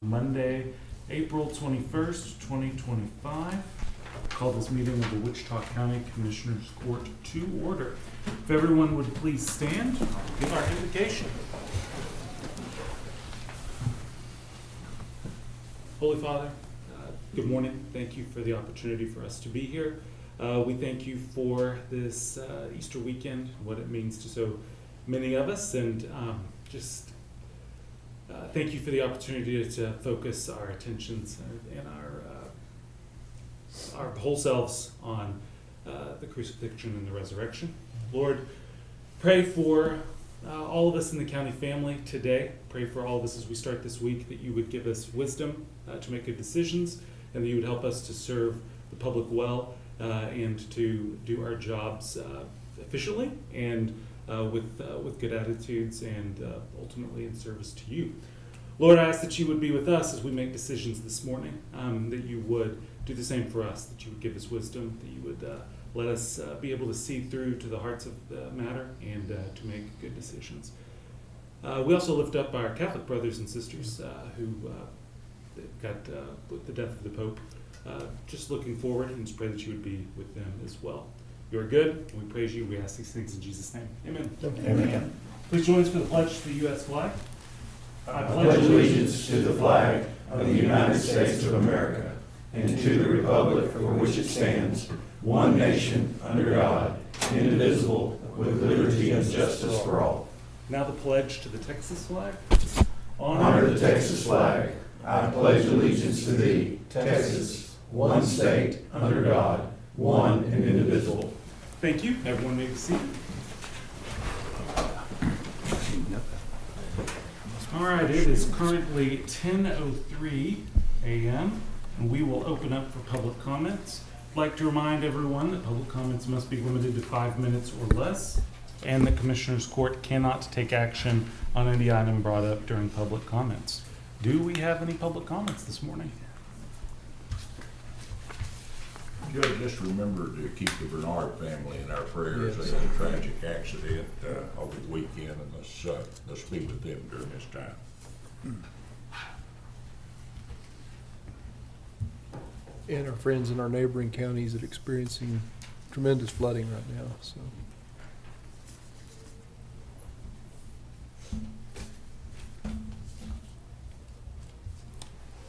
Monday, April 21st, 2025. Call this meeting of the Wichita County Commissioners Court to order. If everyone would please stand, I'll give our invocation. Holy Father, good morning. Thank you for the opportunity for us to be here. We thank you for this Easter weekend, what it means to so many of us, and thank you for the opportunity to focus our attentions and our whole selves on the crucifixion and the resurrection. Lord, pray for all of us in the county family today. Pray for all of us as we start this week that you would give us wisdom to make good decisions, and that you would help us to serve the public well and to do our jobs efficiently and with good attitudes and ultimately in service to you. Lord, I ask that you would be with us as we make decisions this morning, that you would do the same for us, that you would give us wisdom, that you would let us be able to see through to the hearts of the matter and to make good decisions. We also lift up our Catholic brothers and sisters who got the death of the Pope. Just looking forward and just pray that you would be with them as well. You are good, and we praise you. We ask these things in Jesus' name. Amen. Amen. Please join us for the pledge to the U.S. flag. I pledge allegiance to the flag of the United States of America and to the republic for which it stands, one nation, under God, indivisible, with liberty and justice for all. Now the pledge to the Texas flag. Honor the Texas flag. I pledge allegiance to thee, Texas, one state, under God, one and indivisible. Thank you. Everyone may be seated. All right, it is currently 10:03 a.m. and we will open up for public comments. I'd like to remind everyone that public comments must be limited to 5 minutes or less, and the Commissioners Court cannot take action on any item brought up during public comments. Do we have any public comments this morning? Judge, just remember to keep the Bernard family in our prayers. Yes. They had a tragic accident over the weekend, and let's be with them during this time. And our friends in our neighboring counties that are experiencing tremendous flooding right now. So.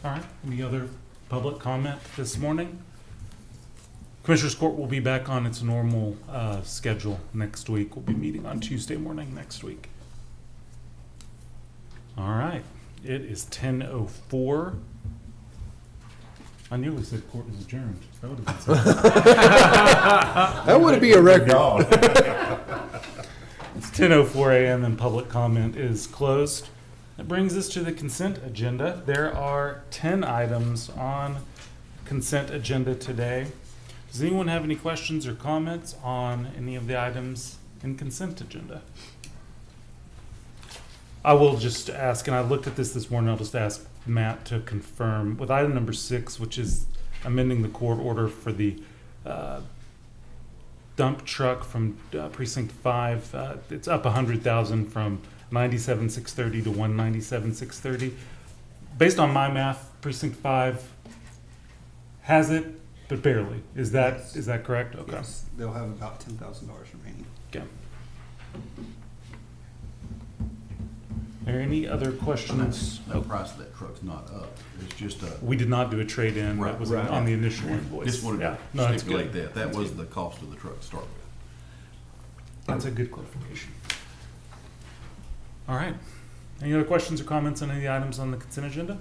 All right, any other public comment this morning? Commissioners Court will be back on its normal schedule next week. We'll be meeting on Tuesday morning next week. All right, it is 10:04. I nearly said court is adjourned. That would have been something. That would be a record. It's 10:04 a.m. and public comment is closed. That brings us to the consent agenda. There are 10 items on consent agenda today. Does anyone have any questions or comments on any of the items in consent agenda? I will just ask, and I looked at this morning, I'll just ask Matt to confirm with item number 6, which is amending the court order for the dump truck from precinct 5. It's up $100,000 from $97,630 to $197,630. Based on my math, precinct 5 has it, but barely. Is that correct? Okay. Yes, they'll have about $10,000 remaining. Okay. Are there any other questions? The price of that truck's not up. It's just a. We did not do a trade-in. Right, That was right. on the initial invoice. Just wanted Yeah. to No, that's stipulate good. that. That was the cost of the truck to start with. That's a good clarification. All right. Any other questions or comments on any of the items on the consent agenda?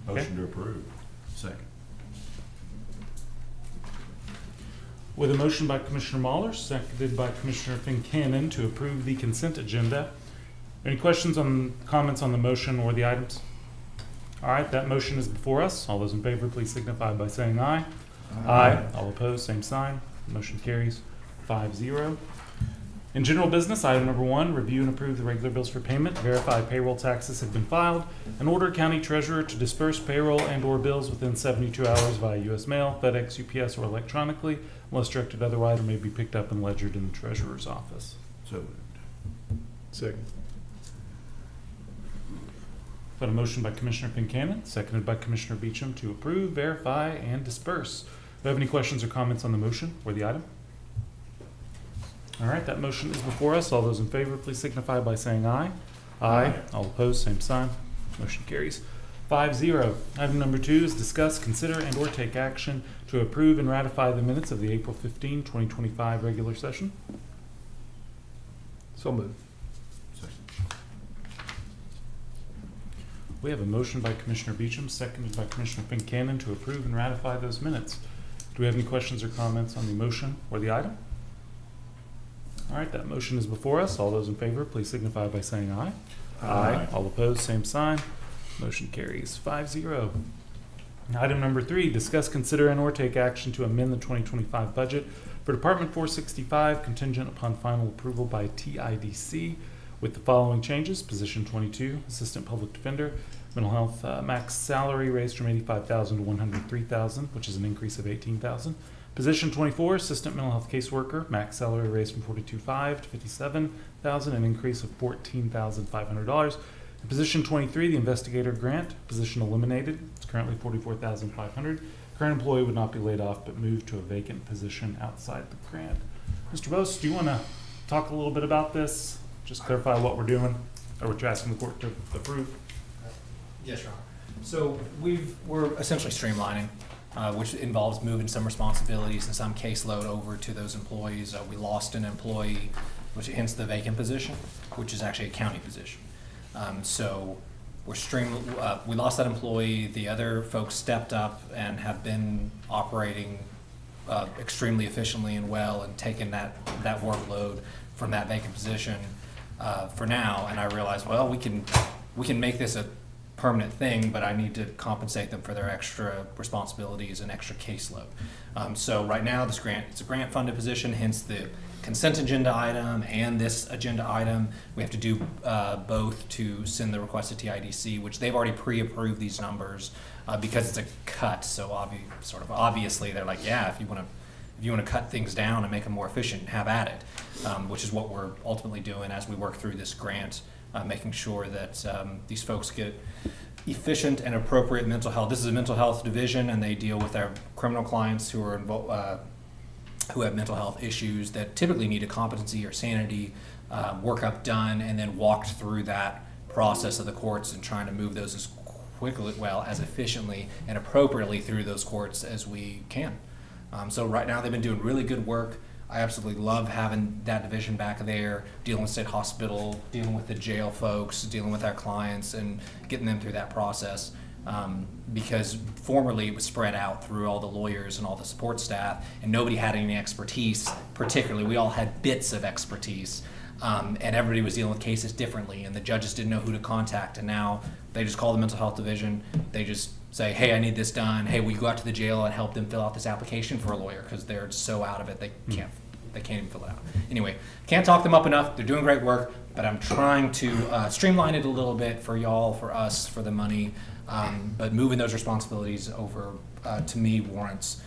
Motion to approve. Second. With a motion by Commissioner Mahler, seconded by Commissioner Fincannon to approve the consent agenda. Any questions on comments on the motion or the items? All right, that motion is before us. All those in favor, please signify by saying aye. Aye. All opposed, same sign. Motion carries 5-0. In general business, item number 1, review and approve the regular bills for payment. Verify payroll taxes have been filed, and order county treasurer to disperse payroll and or bills within 72 hours via U.S. mail, FedEx, UPS, or electronically, unless directed otherwise, or may be picked up and ledgered in the treasurer's office. So moved. Second. Got a motion by Commissioner Pincannon, seconded by Commissioner Beecham to approve, verify, and disperse. Do you have any questions or comments on the motion or the item? All right, that motion is before us. All those in favor, please signify by saying aye. Aye. All opposed, same sign. Motion carries 5-0. Item number 2 is discuss, consider, and or take action to approve and ratify the minutes of the April 15, 2025 regular session. So moved. Second. We have a motion by Commissioner Beecham, seconded by Commissioner Pincannon to approve and ratify those minutes. Do we have any questions or comments on the motion or the item? All right, that motion is before us. All those in favor, please signify by saying aye. Aye. All opposed, same sign. Motion carries 5-0. Item number 3, discuss, consider, and or take action to amend the 2025 budget for Department 465 contingent upon final approval by TIDC with the following changes. Position 22, Assistant Public Defender, Mental Health max salary raised from $85,000 to $103,000, which is an increase of $18,000. Position 24, Assistant Mental Health Caseworker, max salary raised from $42,500 to $57,000, an increase of $14,500. In position 23, the Investigator Grant, position eliminated. It's currently $44,500. Current employee would not be laid off, but moved to a vacant position outside the grant. Mr. Bose, do you want to talk a little bit about this? Just clarify what we're doing, or what you're asking the court to approve? Yes, Your Honor. So we're essentially streamlining, which involves moving some responsibilities and some caseload over to those employees. We lost an employee, which hence the vacant position, which is actually a county position. So we lost that employee. The other folks stepped up and have been operating extremely efficiently and well, and taken that workload from that vacant position for now. And I realized, well, we can make this a permanent thing, but I need to compensate them for their extra responsibilities and extra caseload. So right now, it's a grant funded position, hence the consent agenda item and this agenda item. We have to do both to send the request to TIDC, which they've already pre-approved these numbers because it's a cut. So obviously they're like, yeah, if you want to cut things down and make them more efficient, have at it, which is what we're ultimately doing as we work through this grant, making sure that these folks get efficient and appropriate mental health. This is a mental health division, and they deal with our criminal clients who are who have mental health issues that typically need a competency or sanity workup done, and then walked through that process of the courts and trying to move those as quickly, as efficiently and appropriately through those courts as we can. So right now they've been doing really good work. I absolutely love having that division back there, dealing with state hospital, dealing with the jail folks, dealing with our clients, and getting them through that process. Because formerly it was spread out through all the lawyers and all the support staff, and nobody had any expertise. Particularly, we all had bits of expertise, and everybody was dealing with cases differently, and the judges didn't know who to contact. And now they just call the mental health division. They just say, hey, I need this done. Hey, will you go out to the jail and help them fill out this application for a lawyer, because they're so out of it they can't even fill it out. Anyway, can't talk them up enough. They're doing great work, but I'm trying to streamline it a little bit for y'all, for us, for the money. But moving those responsibilities over to me warrants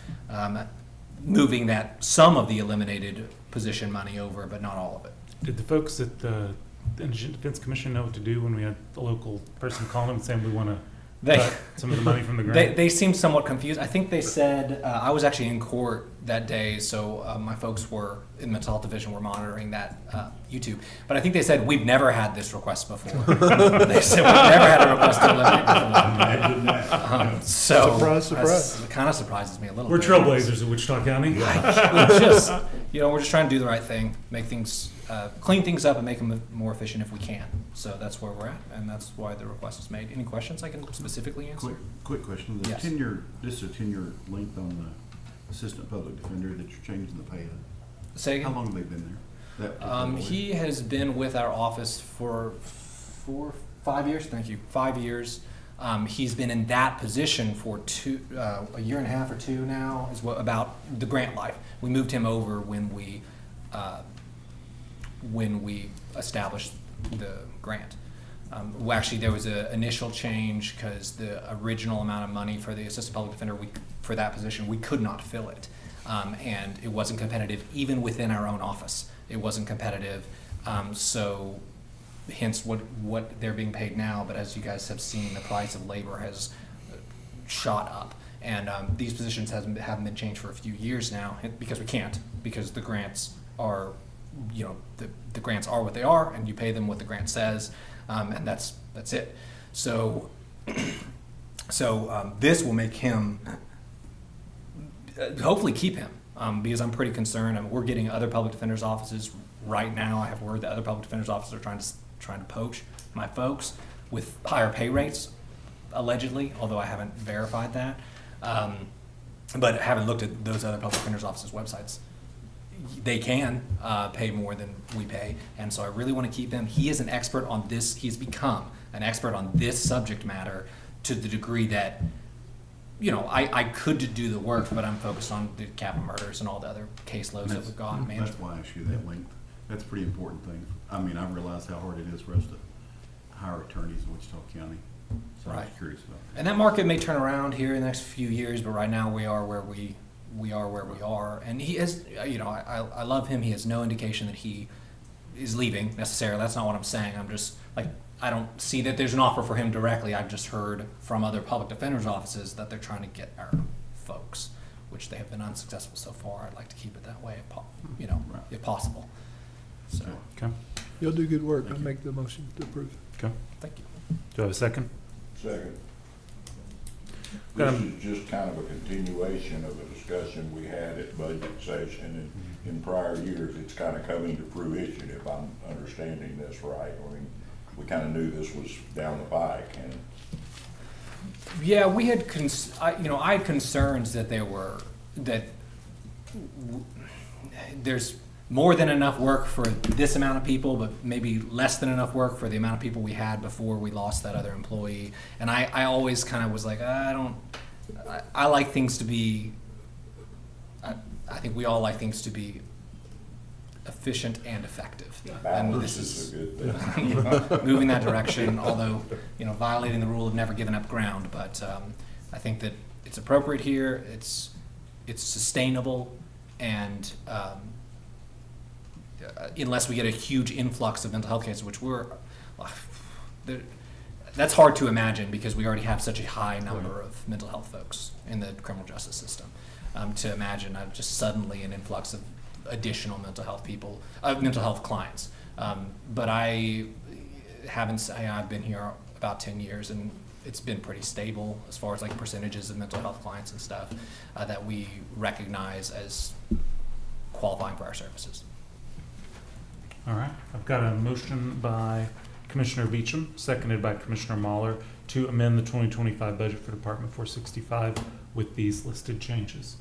moving some of the eliminated position money over, but not all of it. Did the folks at the Indigent Defense Commission know what to do when we had a local person calling them saying we want to cut some of the money from the grant? They seemed somewhat confused. I think they said, I was actually in court that day, so my folks were in the mental health division were monitoring that YouTube. But I think they said, we've never had this request before. They said, we've never had a request to eliminate before. Imagine that. So Surprise. it kind of surprises me a little We're bit. trailblazers in Wichita County. We're just trying to do the right thing, make things, clean things up and make them more efficient if we can. So that's where we're at, and that's why the request was made. Any questions I can specifically answer? Quick question. The Yes. tenure, this is a tenure length on the assistant public defender that you're changing the pay of. Say How again? long have they been there? That particular lawyer? He has been with our office for 5 years. Thank you. 5 years. He's been in that position for a year and a half or two now. Is what about the grant life? We moved him over when we established the grant. Actually, there was an initial change because the original amount of money for the assistant public defender for that position, we could not fill it. And it wasn't competitive even within our own office. It wasn't competitive. So hence what they're being paid now. But as you guys have seen, the price of labor has shot up. And these positions haven't been changed for a few years now because we can't, because the grants are, the grants are what they are, and you pay them what the grant says, and that's it. So this will make him, hopefully keep him, because I'm pretty concerned. I mean, we're getting other public defenders' offices right now. I have word that other public defenders' offices are trying to poach my folks with higher pay rates, allegedly, although I haven't verified that. But haven't looked at those other public defenders' offices' websites. They can pay more than we pay, and so I really want to keep them. He is an expert on this. He's become an expert on this subject matter to the degree that, I could do the work, but I'm focused on the capital murders and all the other caseloads that we've got managed. That's why I asked you that length. That's a pretty important thing. I mean, I realize how hard it is for us to hire attorneys in Wichita County. So I was Right. curious about that. And that market may turn around here in the next few years, but right now we are where we are. And he is, I love him. He has no indication that he is leaving necessarily. That's not what I'm saying. I'm just like, I don't see that there's an offer for him directly. I've just heard from other public defenders' offices that they're trying to get our folks, which they have been unsuccessful so far. I'd like to keep it that way, if possible. So, Okay. You'll do good work. I'll make the motion to approve. Okay. thank you. Do I have a second? Second. Got This him. is just kind of a continuation of a discussion we had at budget session in prior years. It's kind of coming to fruition, if I'm understanding this right. I mean, we kind of knew this was down the pike, and Yeah, we had, I had concerns that there's more than enough work for this amount of people, but maybe less than enough work for the amount of people we had before we lost that other employee. And I always kind of was like, I like things to be, I think we all like things to be efficient and effective. And balance this is a good thing. moving that direction, although, violating the rule of never giving up ground. But I think that it's appropriate here, it's sustainable, and unless we get a huge influx of mental health cases, which that's hard to imagine because we already have such a high number of mental health folks in the criminal justice system. To imagine just suddenly an influx of additional mental health clients. But I've been here about 10 years, and it's been pretty stable as far as like percentages of mental health clients and stuff that we recognize as qualifying for our services. All right. I've got a motion by Commissioner Beecham, seconded by Commissioner Mahler, to amend the 2025 budget for Department 465 with these listed changes.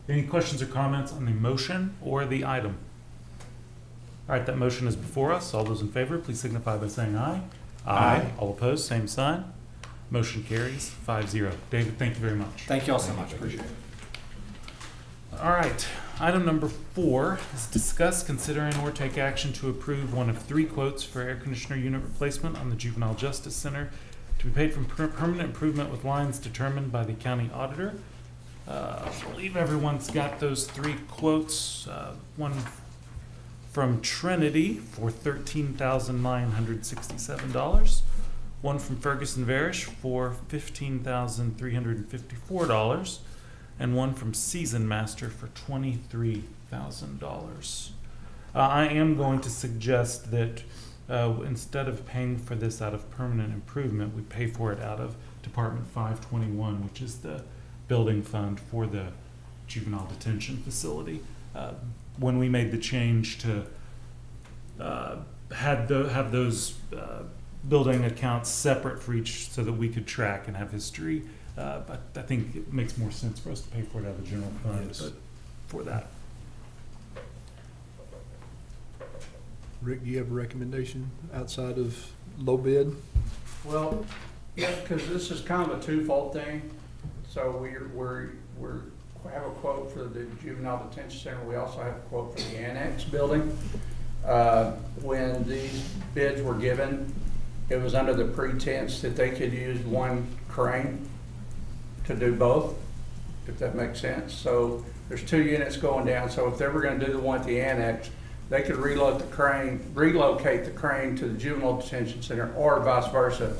Any questions or comments on the motion or the item? All right, that motion is before us. All those in favor, please signify by saying aye. Aye. All opposed, same sign. Motion carries 5-0. David, thank you very much. Thank you all so much. Appreciate it. All right, item number 4 is discuss, consider, and/or take action to approve one of 3 quotes for air conditioner unit replacement on the Juvenile Justice Center to be paid from permanent improvement with lines determined by the county auditor. I believe everyone's got those 3 quotes. One from Trinity for $13,967. One from Ferguson Varish for $15,354. And one from Season Master for $23,000. I am going to suggest that instead of paying for this out of permanent improvement, we pay for it out of Department 521, which is the building fund for the juvenile detention facility. When we made the change to have those building accounts separate for each so that we could track and have history, but I think it makes more sense for us to pay for it out of the general fund. Yes. But for that. Rick, do you have a recommendation outside of low bid? Well, yeah, because this is kind of a twofold thing. So we have a quote for the juvenile detention center. We also have a quote for the annex building. When these bids were given, it was under the pretense that they could use one crane to do both, if that makes sense. So there's 2 units going down. So if they were going to do the one at the annex, they could relocate the crane to the juvenile detention center or vice versa,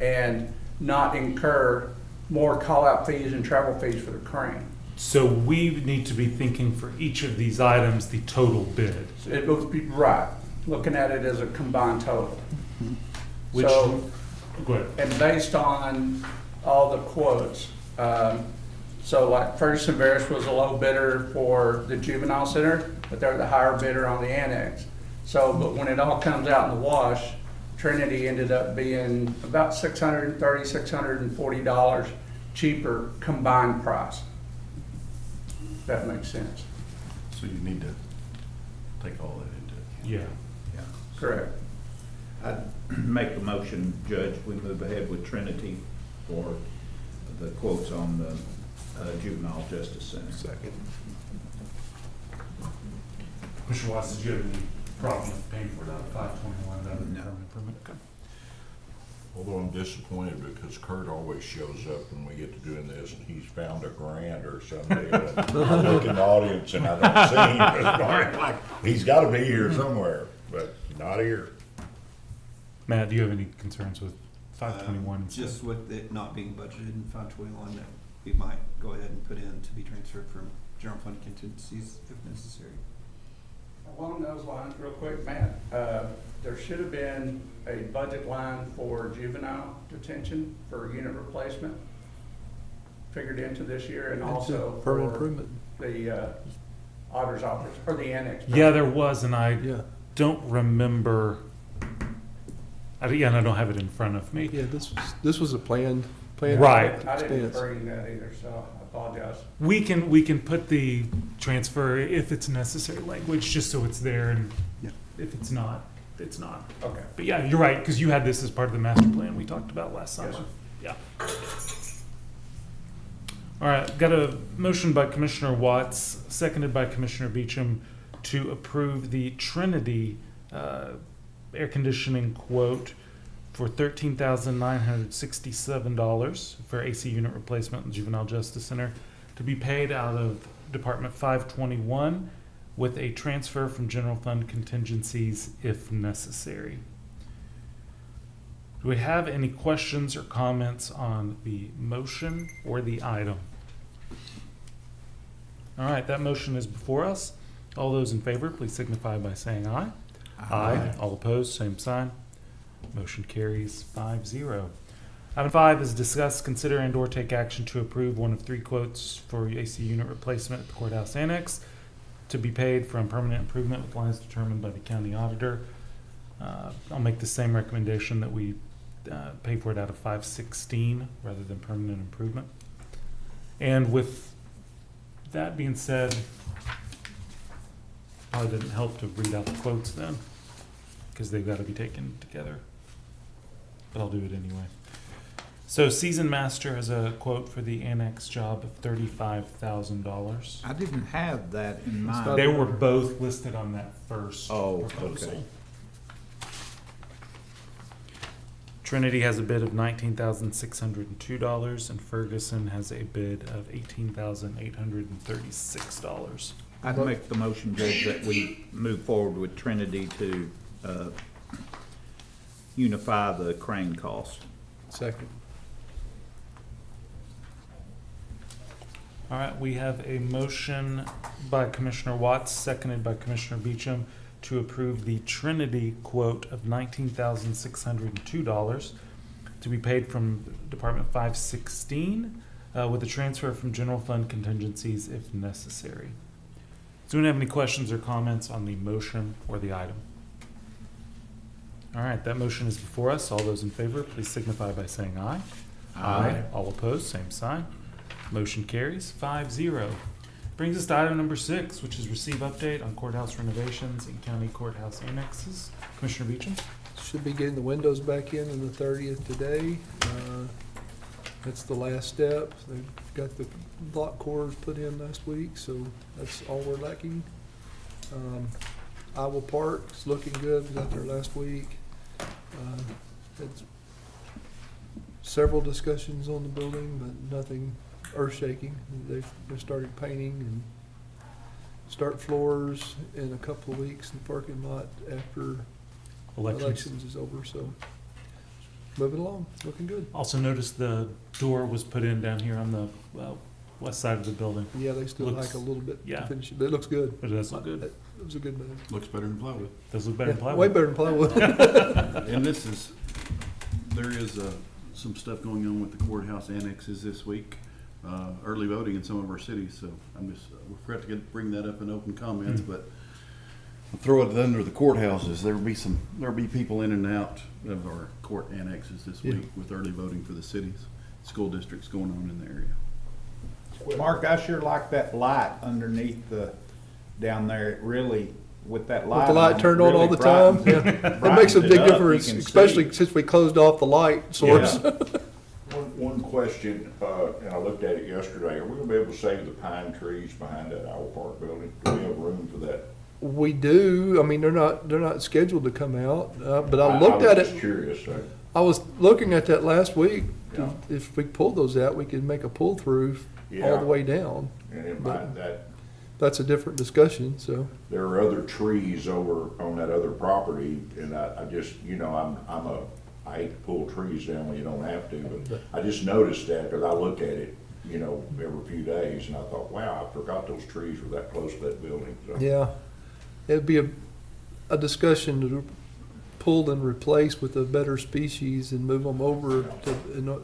and not incur more call-out fees and travel fees for the crane. So we need to be thinking for each of these items, the total bid. So it would be, right, looking at it as a combined total. Which, So, go ahead. and based on all the quotes, so like Ferguson Barris was a low bidder for the juvenile center, but they're the higher bidder on the annex. So, but when it all comes out in the wash, Trinity ended up being about $630, $640 cheaper combined price. If that makes sense. So you need to take all that into account. Yeah. Correct. I'd make a motion, Judge, we move ahead with Trinity for the quotes on the juvenile justice center. Second. Commissioner Watts, did you have any problem with paying for it out of 521 rather than No. permanent improvement? Okay. Although I'm disappointed because Kurt always shows up when we get to doing this and he's found a grant or something. I look in the audience and I don't see him this morning, like, he's gotta be here somewhere, but not here. Matt, do you have any concerns with 521? Just with it not being budgeted in 521, that we might go ahead and put in to be transferred from general fund contingencies if necessary. Along those lines, real quick, Matt, there should have been a budget line for juvenile detention for unit replacement figured into this year, and also Per for improvement. the auditor's office, or the annex. Yeah, there was, and I Yeah, don't remember. Again, I don't have it in front of me. yeah, this was a planned Right. I didn't expense. bring that either, so I apologize. We can put the transfer if it's necessary language, just so it's there, and Yeah. if it's not, it's not. Okay. But yeah, you're right, because you had this as part of the master plan we talked about last summer. Yes. Yeah. All right, got a motion by Commissioner Watts, seconded by Commissioner Beecham, to approve the Trinity air conditioning quote for $13,967 for AC unit replacement in the Juvenile Justice Center, to be paid out of Department 521 with a transfer from general fund contingencies if necessary. Do we have any questions or comments on the motion or the item? All right, that motion is before us. All those in favor, please signify by saying aye. Aye. All opposed, same sign. Motion carries 5-0. Item 5 is discuss, consider, and/or take action to approve one of 3 quotes for AC unit replacement at the courthouse annex to be paid from permanent improvement with lines determined by the county auditor. I'll make the same recommendation that we pay for it out of 516 rather than permanent improvement. And with that being said, probably didn't help to read out the quotes then, because they've got to be taken together. But I'll do it anyway. So Season Master has a quote for the annex job of $35,000. I didn't have that in not- mind. They were both listed on that first Oh, proposal. okay. Trinity has a bid of $19,602, and Ferguson has a bid of $18,836. I'd make the motion, Judge, that we move forward with Trinity to unify the crane cost. Second. All right, we have a motion by Commissioner Watts, seconded by Commissioner Beecham, to approve the Trinity quote of $19,602 to be paid from Department 516 with a transfer from general fund contingencies if necessary. Does anyone have any questions or comments on the motion or the item? All right, that motion is before us. All those in favor, please signify by saying aye. Aye. All opposed, same sign. Motion carries 5-0. Brings us to item number 6, which is receive update on courthouse renovations and county courthouse annexes. Commissioner Beecham? Should be getting the windows back in on the 30th today. That's the last step. They've got the lock cores put in last week, so that's all we're lacking. Iowa Park's looking good, was out there last week. Had several discussions on the building, but nothing earth-shaking. They've started painting, and start floors in a couple of weeks in the parking lot after Elections. elections is over, so moving along, looking good. Also noticed the door was put in down here on the west side of the building, Yeah, they still Looks- like a little bit yeah. to finish it, but it looks good. but it does look good. It was a good move. Looks better than plywood. Does look better than Yeah, plywood. way better than plywood. And there is some stuff going on with the courthouse annexes this week, early voting in some of our cities, so we forgot to bring that up in open comments, but I'll throw it under the courthouses. There'll be people in and out of our court annexes this Yeah. week with early voting for the cities, school districts going on in the area. Mark, I sure like that light underneath down there. It really, with that light. With the light on, it turned on all really the time, brightens yeah. It makes a it big up. You difference, can especially see. since we closed off the light source. Yeah. One question, and I looked at it yesterday, are we gonna be able to save the pine trees behind that Owl Park building? Do we have room for that? We do, I mean, they're not scheduled to come out, but I looked at was just it, curious, I was looking at that last week. Yeah. If we pulled those out, we could make a pull-through all Yeah. the way down. and it But- might, that, That's a different discussion, so. there are other trees over on that other property, and I just, I hate to pull trees down when you don't have to, but I just noticed that, because I look at it, every few days, and I thought, wow, I forgot those trees were that close to that building, so. Yeah, it'd be a discussion to pull and replace with a better species and move them over to,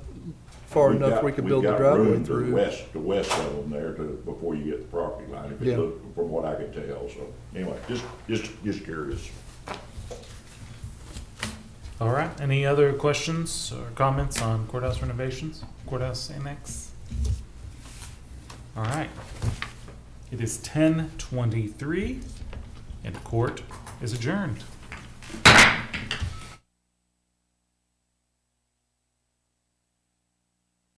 far We've enough got- we can we've build the got driveway room to through. the west of them there before you get the property line, if Yeah. it looked, from what I could tell, so, anyway, just curious. All right. Any other questions or comments on courthouse renovations? Courthouse annex? All right. It is 10:23 and court is adjourned.